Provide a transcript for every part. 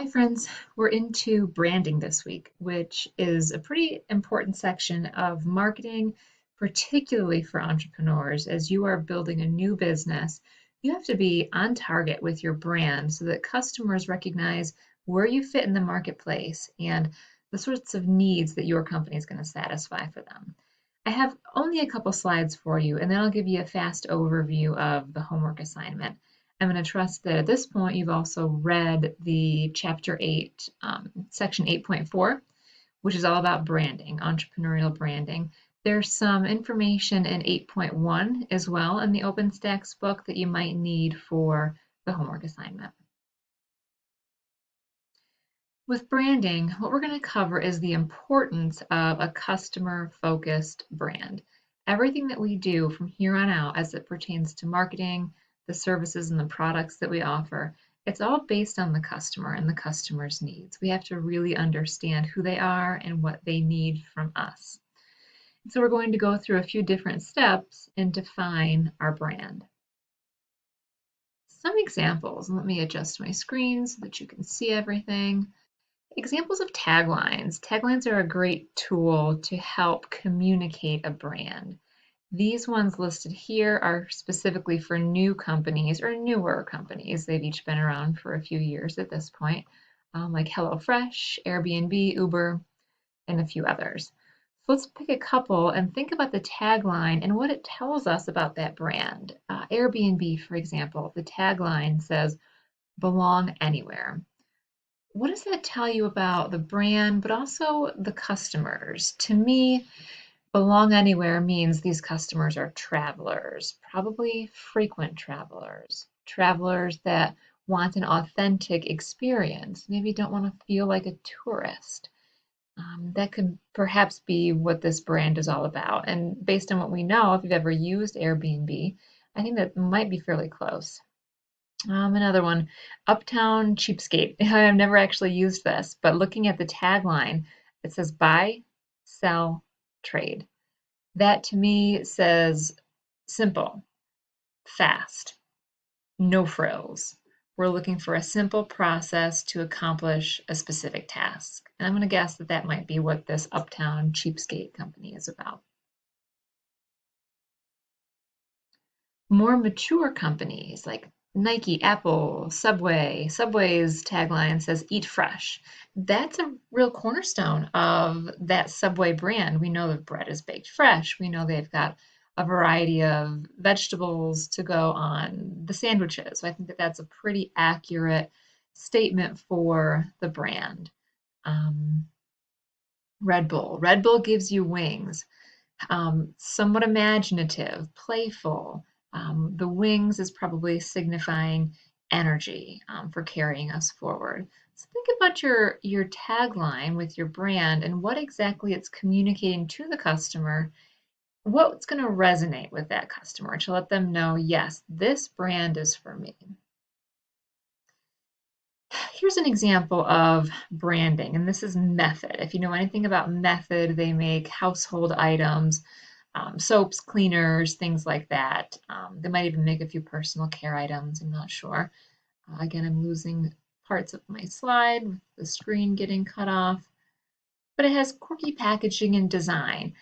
Hi friends, we're into branding this week, which is a pretty important section of marketing, particularly for entrepreneurs. As you are building a new business, you have to be on target with your brand so that customers recognize where you fit in the marketplace and the sorts of needs that your company is going to satisfy for them. I have only a couple slides for you, and then I'll give you a fast overview of the homework assignment. I'm going to trust that at this point you've also read the Chapter 8, Section 8.4, which is all about branding, entrepreneurial branding. There's some information in 8.1 as well in the OpenStax book that you might need for the homework assignment. With branding, what we're going to cover is the importance of a customer-focused brand. Everything that we do from here on out as it pertains to marketing, the services and the products that we offer, it's all based on the customer and the customer's needs. We have to really understand who they are and what they need from us. So we're going to go through a few different steps and define our brand. Some examples, and let me adjust my screen so that you can see everything. Examples of taglines. Taglines are a great tool to help communicate a brand. These ones listed here are specifically for new companies or newer companies. They've each been around for a few years at this point, like HelloFresh, Airbnb, Uber, and a few others. So let's pick a couple and think about the tagline and what it tells us about that brand. Airbnb, for example, the tagline says, "Belong anywhere." What does that tell you about the brand, but also the customers? To me, belong anywhere means these customers are travelers, probably frequent travelers, travelers that want an authentic experience, maybe don't want to feel like a tourist. That could perhaps be what this brand is all about. And based on what we know, if you've ever used Airbnb, I think that might be fairly close. Another one, Uptown Cheapskate. I've never actually used this, but looking at the tagline, it says buy, sell, trade. That to me says simple, fast, no frills. We're looking for a simple process to accomplish a specific task. And I'm going to guess that that might be what this Uptown Cheapskate company is about. More mature companies like Nike, Apple, Subway. Subway's tagline says eat fresh. That's a real cornerstone of that Subway brand. We know the bread is baked fresh. We know they've got a variety of vegetables to go on the sandwiches. So I think that that's a pretty accurate statement for the brand. Um, Red Bull. Red Bull gives you wings. Somewhat imaginative, playful. The wings is probably signifying energy for carrying us forward. So think about your tagline with your brand and what exactly it's communicating to the customer, what's going to resonate with that customer to let them know, yes, this brand is for me. Here's an example of branding, and this is Method. If you know anything about Method, they make household items, soaps, cleaners, things like that. They might even make a few personal care items, I'm not sure. Again, I'm losing parts of my slide with the screen getting cut off, but it has quirky packaging and design.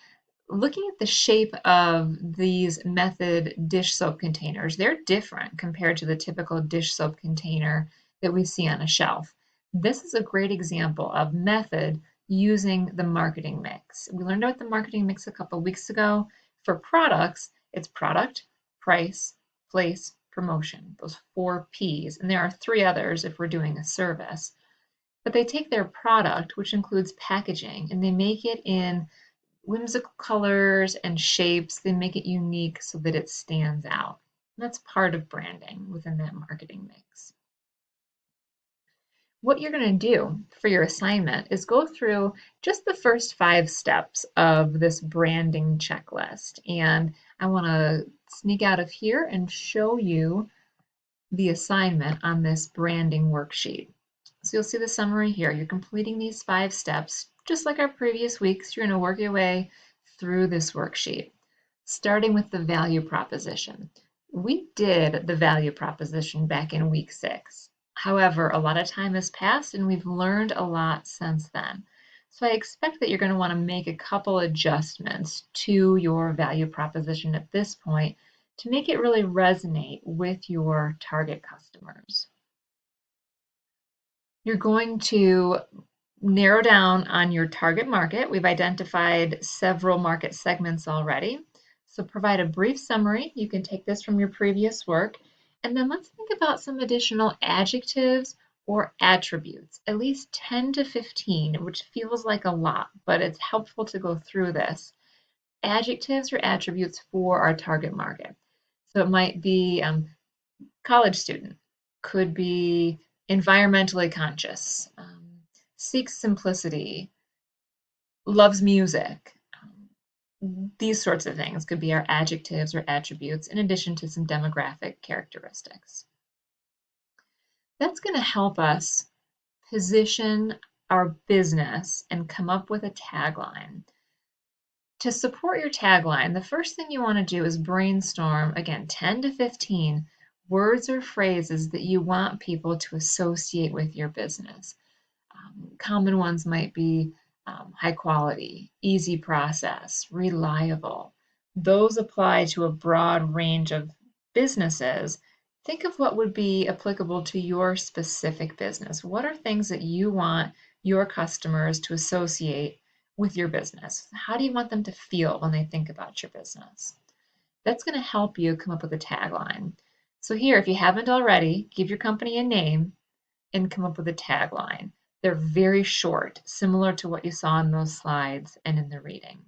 Looking at the shape of these Method dish soap containers, they're different compared to the typical dish soap container that we see on a shelf. This is a great example of Method using the marketing mix. We learned about the marketing mix a couple of weeks ago. For products, it's product, price, place, promotion, those 4 Ps. And there are 3 others if we're doing a service. But they take their product, which includes packaging, and they make it in whimsical colors and shapes. They make it unique so that it stands out. That's part of branding within that marketing mix. What you're going to do for your assignment is go through just the first 5 steps of this branding checklist. And I want to sneak out of here and show you the assignment on this branding worksheet. So you'll see the summary here. You're completing these 5 steps, just like our previous weeks. You're going to work your way through this worksheet, starting with the value proposition. We did the value proposition back in week 6. However, a lot of time has passed and we've learned a lot since then. So I expect that you're going to want to make a couple adjustments to your value proposition at this point to make it really resonate with your target customers. You're going to narrow down on your target market. We've identified several market segments already. So provide a brief summary. You can take this from your previous work. And then let's think about some additional adjectives or attributes, at least 10 to 15, which feels like a lot, but it's helpful to go through this. Adjectives or attributes for our target market. So it might be college student, could be environmentally conscious, seeks simplicity, loves music. These sorts of things could be our adjectives or attributes in addition to some demographic characteristics. That's going to help us position our business and come up with a tagline. To support your tagline, the first thing you want to do is brainstorm, again, 10 to 15 words or phrases that you want people to associate with your business. Common ones might be high quality, easy process, reliable. Those apply to a broad range of businesses. Think of what would be applicable to your specific business. What are things that you want your customers to associate with your business? How do you want them to feel when they think about your business? That's going to help you come up with a tagline. So here, if you haven't already, give your company a name and come up with a tagline. They're very short, similar to what you saw in those slides and in the reading.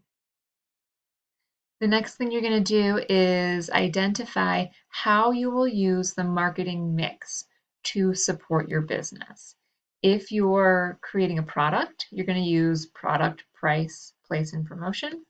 The next thing you're going to do is identify how you will use the marketing mix to support your business. If you're creating a product, you're going to use product, price, place, and promotion.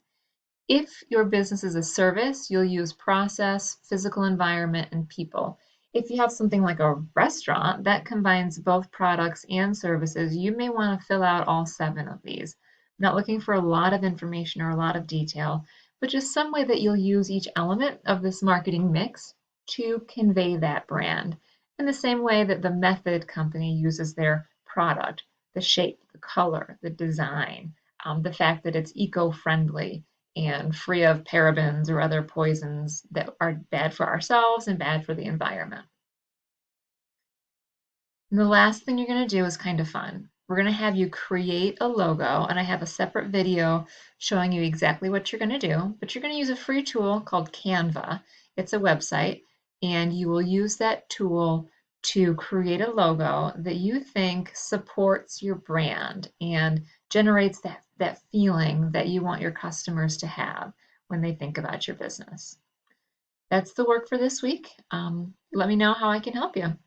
If your business is a service, you'll use process, physical environment, and people. If you have something like a restaurant that combines both products and services, you may want to fill out all 7 of these. I'm not looking for a lot of information or a lot of detail, but just some way that you'll use each element of this marketing mix to convey that brand. In the same way that the method company uses their product, the shape, the color, the design, the fact that it's eco-friendly and free of parabens or other poisons that are bad for ourselves and bad for the environment. And the last thing you're going to do is kind of fun. We're going to have you create a logo, and I have a separate video showing you exactly what you're going to do, but you're going to use a free tool called Canva. It's a website, and you will use that tool to create a logo that you think supports your brand and generates that feeling that you want your customers to have when they think about your business. That's the work for this week. Let me know how I can help you.